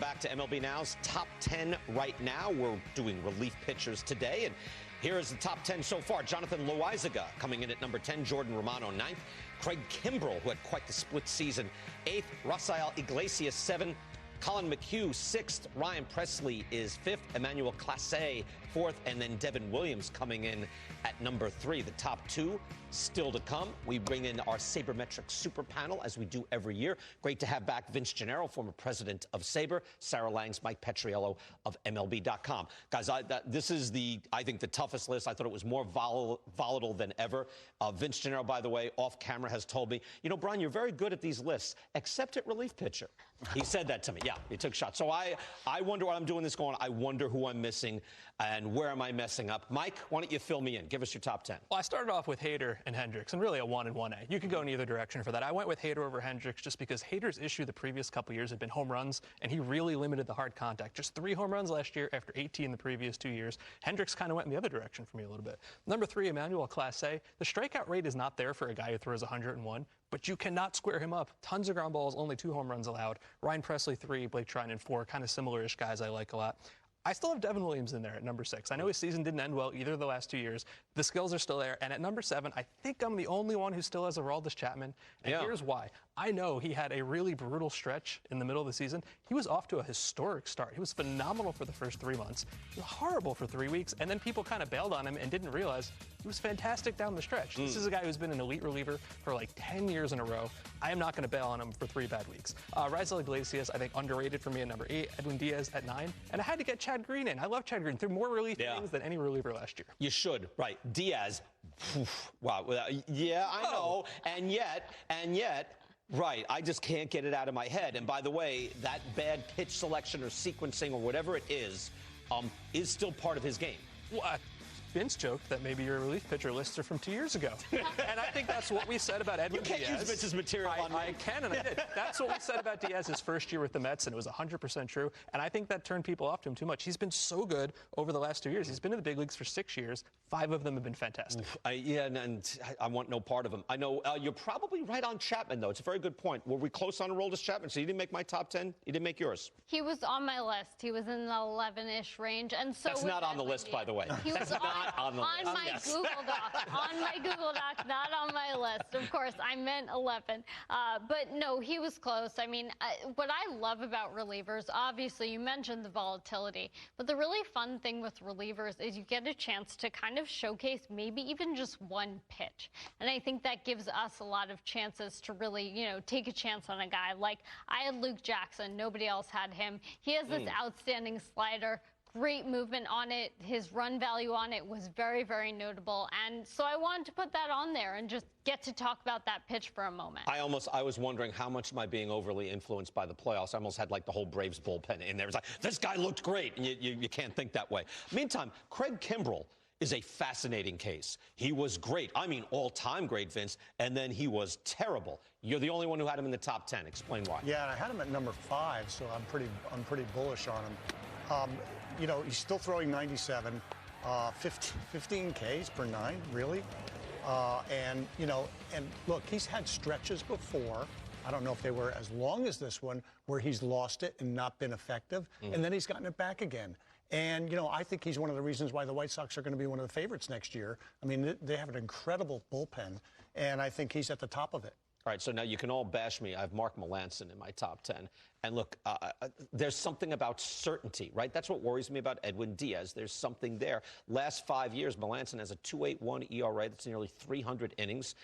back to MLB Now's Top 10 right now. We're doing relief pitchers today, and here is the top 10 so far. Jonathan Loaizaga coming in at number 10, Jordan Romano 9th, Craig Kimbrell, who had quite the split season, 8th, Rafael Iglesias 7th, Colin McHugh 6th, Ryan Presley is 5th, Emmanuel Clase 4th, and then Devin Williams coming in at number 3. The top 2 still to come. We bring in our Sabermetric Super Panel, as we do every year. Great to have back Vince Gennaro, former president of Saber, Sarah Langs, Mike Petriello of MLB.com. Guys, this is I think, the toughest list. I thought it was more volatile than ever. Vince Gennaro, by the way, off camera has told me, you know, Brian, you're very good at these lists, except at relief pitcher. He said that to me. Yeah, he took shots. So I wonder what I'm doing this going. I wonder who I'm missing and where am I messing up. Mike, why don't you fill me in? Give us your top 10. Well, I started off with Hader and Hendricks, and really a 1 and 1A. You could go in either direction for that. I went with Hader over Hendricks just because Hader's issue the previous couple years had been home runs, and he really limited the hard contact. Just 3 home runs last year after 18 the previous 2 years. Hendricks kind of went in the other direction for me a little bit. Number 3, Emmanuel Clase. The strikeout rate is not there for a guy who throws 101, but you cannot square him up. Tons of ground balls, only 2 home runs allowed. Ryan Presley 3, Blake Trinan 4, kind of similar-ish guys I like a lot. I still have Devin Williams in there at number 6. I know his season didn't end well either of the last 2 years. The skills are still there. And at number 7, I think I'm the only one who still has Aroldis Chapman. And here's why. I know he had a really brutal stretch in the middle of the season. He was off to a historic start. He was phenomenal for the first 3 months. He was horrible for 3 weeks. And then people kind of bailed on him and didn't realize he was fantastic down the stretch. This is a guy who's been an elite reliever for like 10 years in a row. I am not going to bail on him for 3 bad weeks. Rafael Iglesias, I think, underrated for me at number 8. Edwin Diaz at 9. And I had to get Chad Green in. I love Chad Green. Threw more relief innings than any reliever last year. You should. Right. Diaz. Wow. Yeah, I know. And yet, right, I just can't get it out of my head. And by the way, that bad pitch selection or sequencing or whatever it is still part of his game. What? Vince joked that maybe your relief pitcher lists are from 2 years ago. And I think that's what we said about Edwin Diaz. You can't use Vince's material on me. I can, and I did. That's what we said about Diaz his first year with the Mets, and it was 100% true. And I think that turned people off to him too much. He's been so good over the last 2 years. He's been in the big leagues for 6 years. 5 of them have been fantastic. And I want no part of him. I know you're probably right on Chapman, though. It's a very good point. Were we close on Aroldis Chapman? So you didn't make my top 10? You didn't make yours? He was on my list. He was in the 11-ish range. And so that's not on the list, by the way. He was not on the list. On my Google Doc. On my Google Doc, not on my list. Of course, I meant 11. But no, he was close. I mean, what I love about relievers, obviously, you mentioned the volatility. But the really fun thing with relievers is you get a chance to kind of showcase maybe even just one pitch. And I think that gives us a lot of chances to really, you know, take a chance on a guy. Like, I had Luke Jackson. Nobody else had him. He has this outstanding slider. Great movement on it. His run value on it was very, very notable. And so I wanted to put that on there and just get to talk about that pitch for a moment. I was wondering how much am I being overly influenced by the playoffs. I almost had like the whole Braves bullpen in there. It was like, this guy looked great. And you can't think that way. Meantime, Craig Kimbrell is a fascinating case. He was great. I mean, all-time great, Vince. And then he was terrible. You're the only one who had him in the top 10. Explain why. Yeah, and I had him at number 5, so I'm pretty bullish on him. You know, he's still throwing 97, 15 Ks per 9, really. And, you know, and look, he's had stretches before. I don't know if they were as long as this one, where he's lost it and not been effective, and then he's gotten it back again. And, you know, I think he's one of the reasons why the White Sox are going to be one of the favorites next year. I mean, they have an incredible bullpen, and I think he's at the top of it. All right, so now you can all bash me. I have Mark Melancon in my top 10. And look, there's something about certainty, right? That's what worries me about Edwin Diaz. There's something there. Last 5 years, Melancon has a 2.81 ERA. That's nearly 300 innings.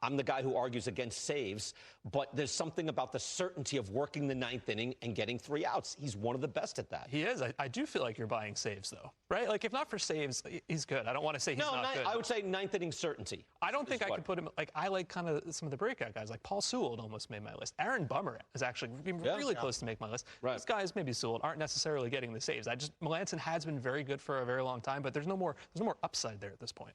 I'm the guy who argues against saves, but there's something about the certainty of working the 9th inning and getting 3 outs. He's one of the best at that. He is. I do feel like you're buying saves, though, right? Like, if not for saves, he's good. I don't want to say he's not good. I would say 9th inning certainty. I don't think I could put him, like, I like kind of some of the breakout guys. Like, Paul Sewell almost made my list. Aaron Bummer is actually really close to make my list. Right. These guys, maybe Sewell, aren't necessarily getting the saves. Melancon has been very good for a very long time, but there's no more upside there at this point.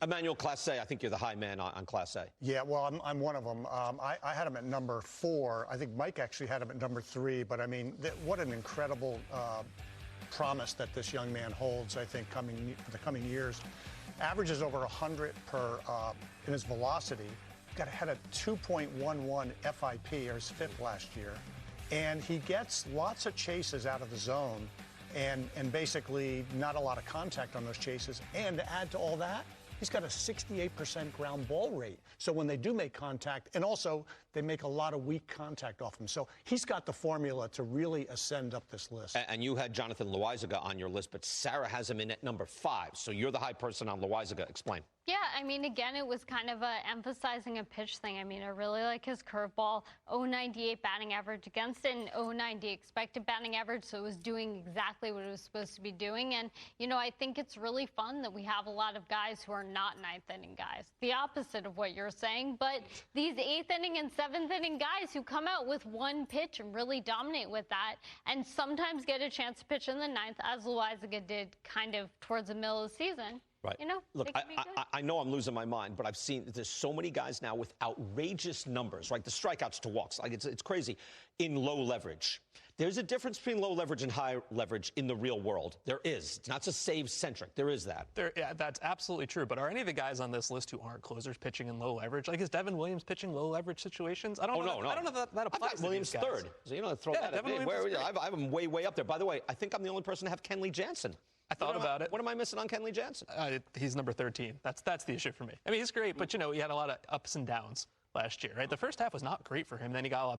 Emmanuel Clase, I think you're the high man on Clase. Yeah, well, I'm one of them. I had him at number 4. I think Mike actually had him at number 3. But, I mean, what an incredible promise that this young man holds, I think, for the coming years. Averages over 100 in his velocity. Had a 2.11 FIP, or his 5th last year. And he gets lots of chases out of the zone and basically not a lot of contact on those chases. And to add to all that, he's got a 68% ground ball rate. So when they do make contact, and also they make a lot of weak contact off him. So he's got the formula to really ascend up this list. And you had Jonathan Loizaga on your list, but Sarah has him in at number 5. So you're the high person on Loizaga. Explain. Yeah, I mean, again, it was kind of emphasizing a pitch thing. I mean, I really like his curveball, 0.98 batting average against it, and 0.90 expected batting average, so it was doing exactly what it was supposed to be doing. And, you know, I think it's really fun that we have a lot of guys who are not ninth-inning guys, the opposite of what you're saying, but these eighth-inning and seventh-inning guys who come out with one pitch and really dominate with that, and sometimes get a chance to pitch in the ninth, as Loizaga did kind of towards the middle of the season. Right. You know, look, I know I'm losing my mind, but I've seen there's so many guys now with outrageous numbers, right? The strikeouts to walks, like it's crazy, in low leverage. There's a difference between low leverage and high leverage in the real world. There is. It's not just save-centric. There is that. Yeah, that's absolutely true. But are any of the guys on this list who aren't closers pitching in low leverage? Like, is Devin Williams pitching low leverage situations? I don't know. No. I don't know if that applies. I've got Williams third. So, you know, throw that at me. I have him way up there. By the way, I think I'm the only person to have Kenley Jansen. I thought about it. What am I missing on Kenley Jansen? He's number 13. That's the issue for me. I mean, he's great, but, you know, he had a lot of ups and downs last year, right? The first half was not great for him. Then he got a lot